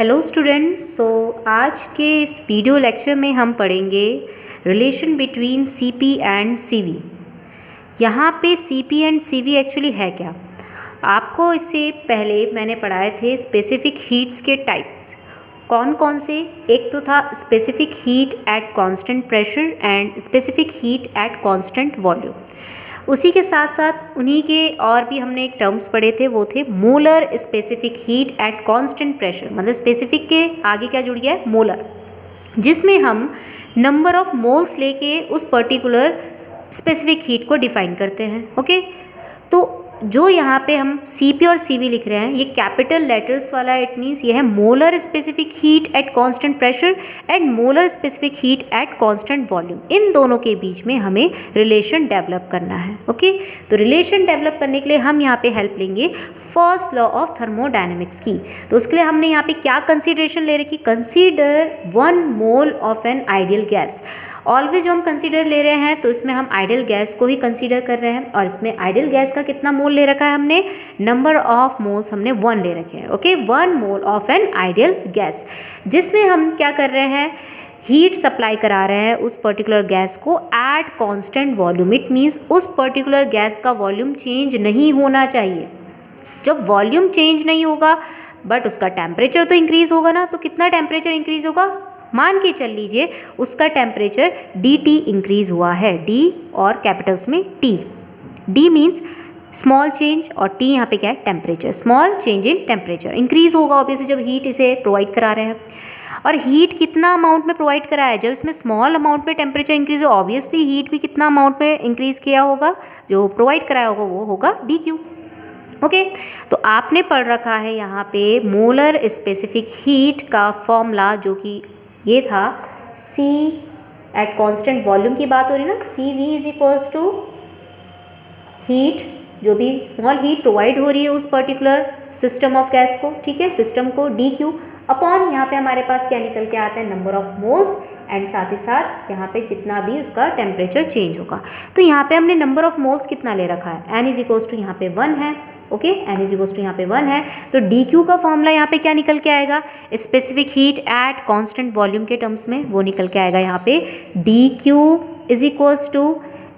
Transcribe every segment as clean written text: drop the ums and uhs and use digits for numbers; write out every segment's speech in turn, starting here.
Hello students. आज के इस वीडियो लेक्चर में हम पढ़ेंगे relation between CP and CV. यहाँ पे सीपी एंड सीवी एक्चुअली है क्या? आपको इससे पहले मैंने पढ़ाए थे स्पेसिफिक हीट्स के टाइप्स। कौन कौन से? एक तो था specific heat at constant pressure and specific heat at constant volume. उसी के साथ साथ उन्हीं के और भी हमने एक टर्म्स पढ़े थे, वो थे molar specific heat at constant pressure. मतलब स्पेसिफिक के आगे क्या जुड़ गया है? मोलर, जिसमें हम नंबर ऑफ मोल्स लेके उस पर्टिकुलर स्पेसिफिक हीट को डिफाइन करते हैं। ओके, तो जो यहाँ पे हम सीपी और सीवी लिख रहे हैं, ये कैपिटल लेटर्स वाला, इट मीन्स ये है molar specific heat at constant pressure and molar specific heat at constant volume. इन दोनों के बीच में हमें रिलेशन डेवलप करना है। ओके, तो रिलेशन डेवलप करने के लिए हम यहाँ पे हेल्प लेंगे फर्स्ट लॉ ऑफ थर्मोडायनेमिक्स की। तो उसके लिए हमने यहाँ पे क्या कंसिडरेशन ले रखी? Consider 1 mole of an ideal gas. Always जो हम कंसीडर ले रहे हैं तो इसमें हम आइडियल गैस को ही कंसीडर कर रहे हैं, और इसमें आइडियल गैस का कितना मोल ले रखा है हमने? नंबर ऑफ मोल्स हमने 1 ले रखे हैं। Okay, 1 mole of an ideal gas, जिसमें हम क्या कर रहे हैं? हीट सप्लाई करा रहे हैं उस पर्टिकुलर गैस को eight constant volume. It means उस पर्टिकुलर गैस का वॉल्यूम चेंज नहीं होना चाहिए। जब वॉल्यूम चेंज नहीं होगा बट उसका टेम्परेचर तो इंक्रीज होगा ना, तो कितना टेम्परेचर इंक्रीज होगा? मान के चल लीजिए उसका टेम्परेचर dt इंक्रीज हुआ है, d और कैपिटल्स में t। d means small change और t यहाँ पे क्या है? Temperature. Small change in temperature increase होगा ऑब्वियसली जब हीट इसे प्रोवाइड करा रहे हैं। और हीट कितना अमाउंट में प्रोवाइड करा है? जब इसमें स्मॉल अमाउंट में टेम्परेचर इंक्रीज हो, ऑब्वियसली हीट भी कितना अमाउंट में इंक्रीज किया होगा? जो प्रोवाइड कराया होगा वो होगा dq। ओके, तो आपने पढ़ रखा है यहाँ पे मोलर स्पेसिफिक हीट का फॉर्मूला, जो कि ये था C एट कांस्टेंट वॉल्यूम की बात हो रही है ना। CV is equals to heat, जो भी स्मॉल हीट प्रोवाइड हो रही है उस पर्टिकुलर सिस्टम ऑफ गैस को, ठीक है, सिस्टम को, dq अपॉन यहाँ पे हमारे पास क्या निकल के आता है? नंबर ऑफ मोल्स एंड साथ ही साथ यहाँ पे जितना भी उसका टेम्परेचर चेंज होगा। तो यहाँ पे हमने नंबर ऑफ मोल्स कितना ले रखा है? n इज इक्वल्स टू यहाँ पे 1 है। Okay, n is equals to यहाँ पे 1 है, तो dq का फॉर्मूला यहाँ पे क्या निकल के आएगा? Specific heat at constant volume के टर्म्स में वो निकल के आएगा यहाँ पे dq is equals to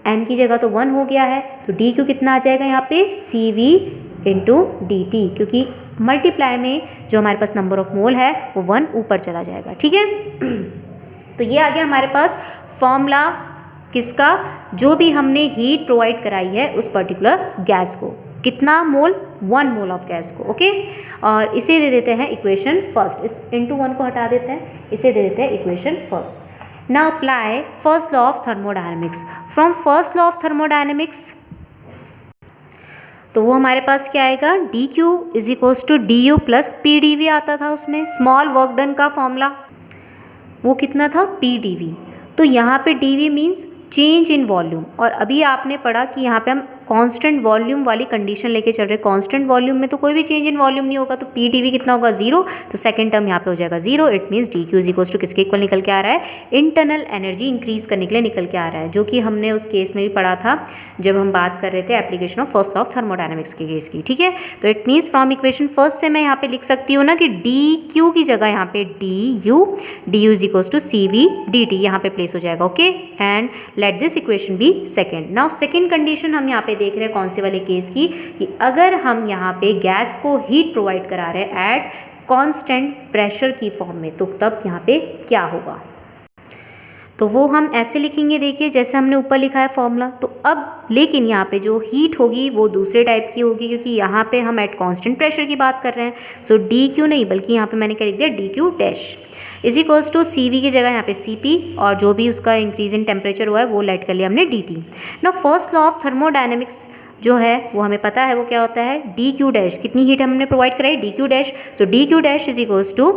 n की जगह तो 1 हो गया है, तो dq कितना आ जाएगा यहाँ पे? cv इंटू dt, क्योंकि मल्टीप्लाई में जो हमारे पास नंबर ऑफ मोल है वो 1 ऊपर चला जाएगा। ठीक है, तो ये आ गया हमारे पास फॉर्मूला किसका? जो भी हमने हीट प्रोवाइड कराई है उस पर्टिकुलर गैस को। कितना मोल? 1 मोल ऑफ गैस को। ओके, और इसे दे देते हैं इक्वेशन फर्स्ट। इस इंटू 1 को हटा देते हैं, इसे दे देते हैं equation first. Now apply first law of thermodynamics. From first law of thermodynamics तो वो हमारे पास क्या आएगा? dq is equals to du plus pdv आता था उसमें। स्मॉल वर्क डन का फॉर्मूला वो कितना था? pdv। तो यहाँ पे dv means change in volume, और अभी आपने पढ़ा कि यहाँ पे हम कांस्टेंट वॉल्यूम वाली कंडीशन लेके चल रहे हैं। कांस्टेंट वॉल्यूम में तो कोई भी चेंज इन वॉल्यूम नहीं होगा, तो pdv कितना होगा? 0। तो सेकंड टर्म यहाँ पे हो जाएगा 0। It means dq is equals to किसके इक्वल निकल के आ रहा है? इंटरनल एनर्जी इंक्रीज करने के लिए निकल के आ रहा है, जो कि हमने उस केस में भी पढ़ा था जब हम बात कर रहे थे application of first law of thermodynamics के केस की। ठीक है, तो it means from equation first से मैं यहाँ पे लिख सकती हूँ ना कि dq की जगह यहाँ पे du is equals to cv dt यहाँ पे प्लेस हो जाएगा। Okay, and let this equation be second. Now second condition हम यहाँ पे देख रहे हैं कौन से वाले केस की, कि अगर हम यहाँ पे गैस को हीट प्रोवाइड करा रहे हैं एट कांस्टेंट प्रेशर की फॉर्म में, तो तब यहाँ पे क्या होगा? तो वो हम ऐसे लिखेंगे, देखिए जैसे हमने ऊपर लिखा है फॉर्मूला। तो अब लेकिन यहाँ पे जो हीट होगी वो दूसरे टाइप की होगी, क्योंकि यहाँ पे हम एट कांस्टेंट प्रेशर की बात कर रहे हैं। सो dq नहीं, बल्कि यहाँ पे मैंने क्या लिख दिया? dq dash is equals to cv की जगह यहाँ पे cp, और जो भी उसका इंक्रीज इन टेम्परेचर हुआ है वो लेट कर लिया हमने dt। ना फर्स्ट लॉ ऑफ थर्मोडायनेमिक्स जो है वो हमें पता है वो क्या होता है? dq डैश, कितनी हीट हमने प्रोवाइड कराई? dq dash. So dq dash is equals to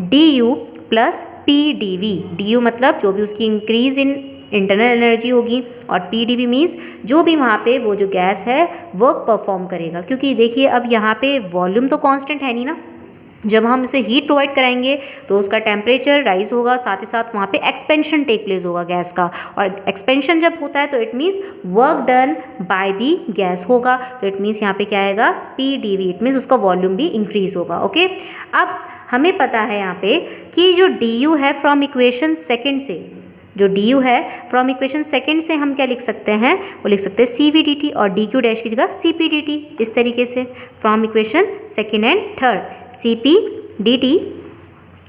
du plus pdv। du मतलब जो भी उसकी इंक्रीज इन इंटरनल एनर्जी होगी, और pdv मीन्स जो भी वहाँ पे वो जो गैस है वर्क परफॉर्म करेगा। क्योंकि देखिए अब यहाँ पे वॉल्यूम तो कांस्टेंट है नहीं ना, जब हम इसे हीट प्रोवाइड कराएंगे तो उसका टेम्परेचर राइज होगा, साथ ही साथ वहाँ पे एक्सपेंशन टेक प्लेस होगा गैस का, और एक्सपेंशन जब होता है तो it means work done by the gas होगा। तो इट मीन्स यहाँ पे क्या आएगा? pdv, इट मीन्स उसका वॉल्यूम भी इंक्रीज होगा। ओके, अब हमें पता है यहाँ पे कि जो du है फ्रॉम इक्वेशन सेकंड से, जो du है फ्रॉम इक्वेशन सेकंड से हम क्या लिख सकते हैं, वो लिख सकते हैं cv dt और dq डैश की जगह cp dt। इस तरीके से from equation second and third cp dt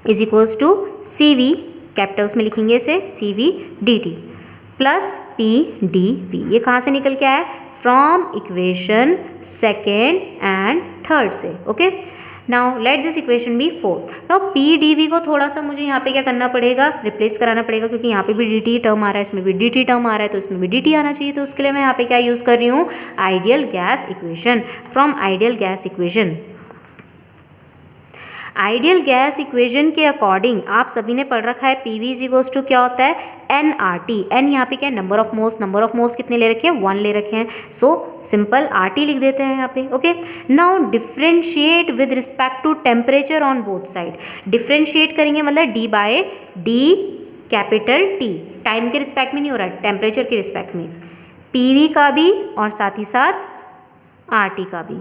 is equals to cv, capitals में लिखेंगे इसे cv dt plus p dv। ये कहाँ से निकल के आया, from equation second and third से। Okay, now let this equation be fourth. Now p dv को थोड़ा सा मुझे यहाँ पे क्या करना पड़ेगा, रिप्लेस कराना पड़ेगा, क्योंकि यहाँ पे भी dt टर्म आ रहा है, इसमें भी dt टर्म आ रहा है, तो इसमें भी dt आना चाहिए। तो उसके लिए मैं यहाँ पे क्या यूज़ कर रही हूँ, ideal gas equation. From ideal gas equation, ideal gas equation के अकॉर्डिंग आप सभी ने पढ़ रखा है P V is equals to क्या होता है, एन आर टी। एन यहाँ पे क्या है, number of moles. Number of moles कितने ले रखे हैं, 1 ले रखे हैं। सो सिंपल आर टी लिख देते हैं यहाँ पे। Okay, now differentiate with respect to temperature on both side. Differentiate करेंगे मतलब D by D capital T, time के रिस्पेक्ट में नहीं हो रहा है, टेम्परेचर के रिस्पेक्ट में, पी वी का भी और साथ ही साथ आर टी का भी,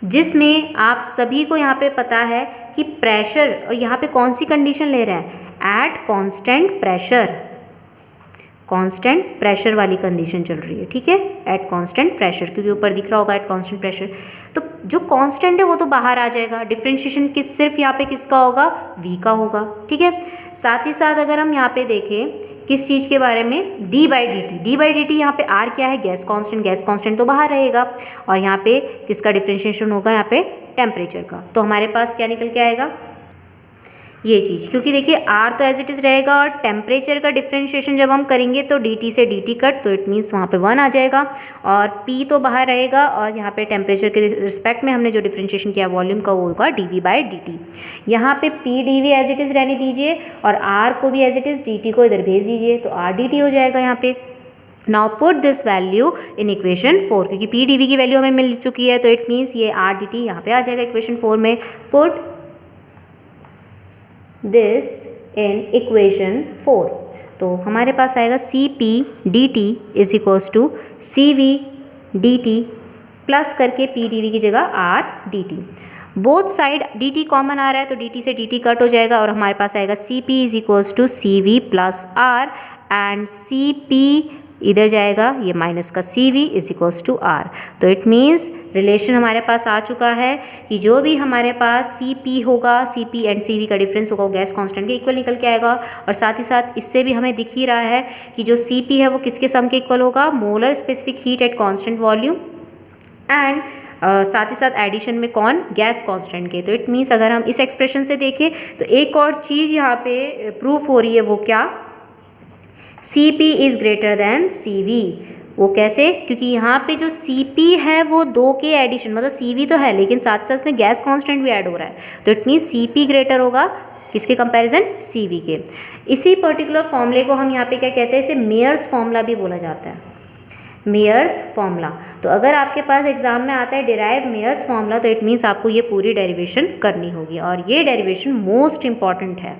जिसमें आप सभी को यहाँ पे पता है कि प्रेशर, और यहाँ पे कौन सी कंडीशन ले रहे हैं, eight constant pressure, constant pressure वाली कंडीशन चल रही है। ठीक है, एट कांस्टेंट प्रेशर, क्योंकि ऊपर दिख रहा होगा एट कांस्टेंट प्रेशर, तो जो कांस्टेंट है वो तो बाहर आ जाएगा। डिफ्रेंशिएशन किस सिर्फ यहाँ पे किसका होगा, v का होगा। ठीक है, साथ ही साथ अगर हम यहाँ पे देखें किस चीज़ के बारे में, D by D T. D by D T यहाँ पे आर क्या है, गैस कांस्टेंट, गैस कांस्टेंट तो बाहर रहेगा, और यहाँ पे किसका डिफ्रेंशिएशन होगा, यहाँ पे टेम्परेचर का। तो हमारे पास क्या निकल के आएगा, ये चीज़, क्योंकि देखिए आर तो एज इट इज़ रहेगा, और टेम्परेचर का डिफ्रेंशिएशन जब हम करेंगे तो डी टी से डी टी कट, तो इट मीन्स वहाँ पे 1 आ जाएगा, और पी तो बाहर रहेगा, और यहाँ पे टेम्परेचर के रिस्पेक्ट में हमने जो डिफ्रेंशिएशन किया वॉल्यूम का वो होगा D V by D T. यहाँ पे P D V as it is रहने दीजिए, और आर को भी as it is, D T को इधर भेज दीजिए, तो आर डी टी हो जाएगा यहाँ पे। Now put this value in equation 4, क्योंकि पी डी वी की वैल्यू हमें मिल चुकी है, तो इट मीन्स ये आर डी टी यहाँ पे आ जाएगा इक्वेशन 4 में। पुट दिस इन इक्वेशन 4, तो हमारे पास आएगा C P D T is equals to C V D T plus करके पी डी वी की जगह R D T. Both side D T common आ रहा है, तो डी टी से डी टी कट हो जाएगा, और हमारे पास आएगा C P is equals to C V plus R, and C P इधर जाएगा, ये माइनस का C V is equals to R. तो इट मीन्स रिलेशन हमारे पास आ चुका है कि जो भी हमारे पास सी पी होगा, C P and C V का डिफरेंस होगा वो गैस कांस्टेंट के इक्वल निकल के आएगा, और साथ ही साथ इससे भी हमें दिख ही रहा है कि जो सी पी है वो किसके सम के इक्वल होगा, molar specific heat at constant volume, and साथ ही साथ एडिशन में कौन, गैस कांस्टेंट के। तो इट मीन्स अगर हम इस एक्सप्रेशन से देखें तो एक और चीज़ यहाँ पे प्रूफ हो रही है, वो क्या, C P is greater than C V. वो कैसे, क्योंकि यहाँ पे जो सी पी है वो 2 के एडिशन, मतलब सी वी तो है लेकिन साथ साथ में गैस कांस्टेंट भी ऐड हो रहा है, तो it means C P greater होगा किसके कंपैरिजन, सी वी के। इसी पर्टिकुलर फॉर्मूले को हम यहाँ पे क्या कहते हैं, इसे मेयर्स फॉर्मूला भी बोला जाता है, मेयर्स फॉर्मूला। तो अगर आपके पास एग्जाम में आता है डिराइव मेयर्स फॉर्मूला, तो इट मीन्स आपको ये पूरी डेरिवेशन करनी होगी, और ये डेरिवेशन मोस्ट इंपॉर्टेंट है।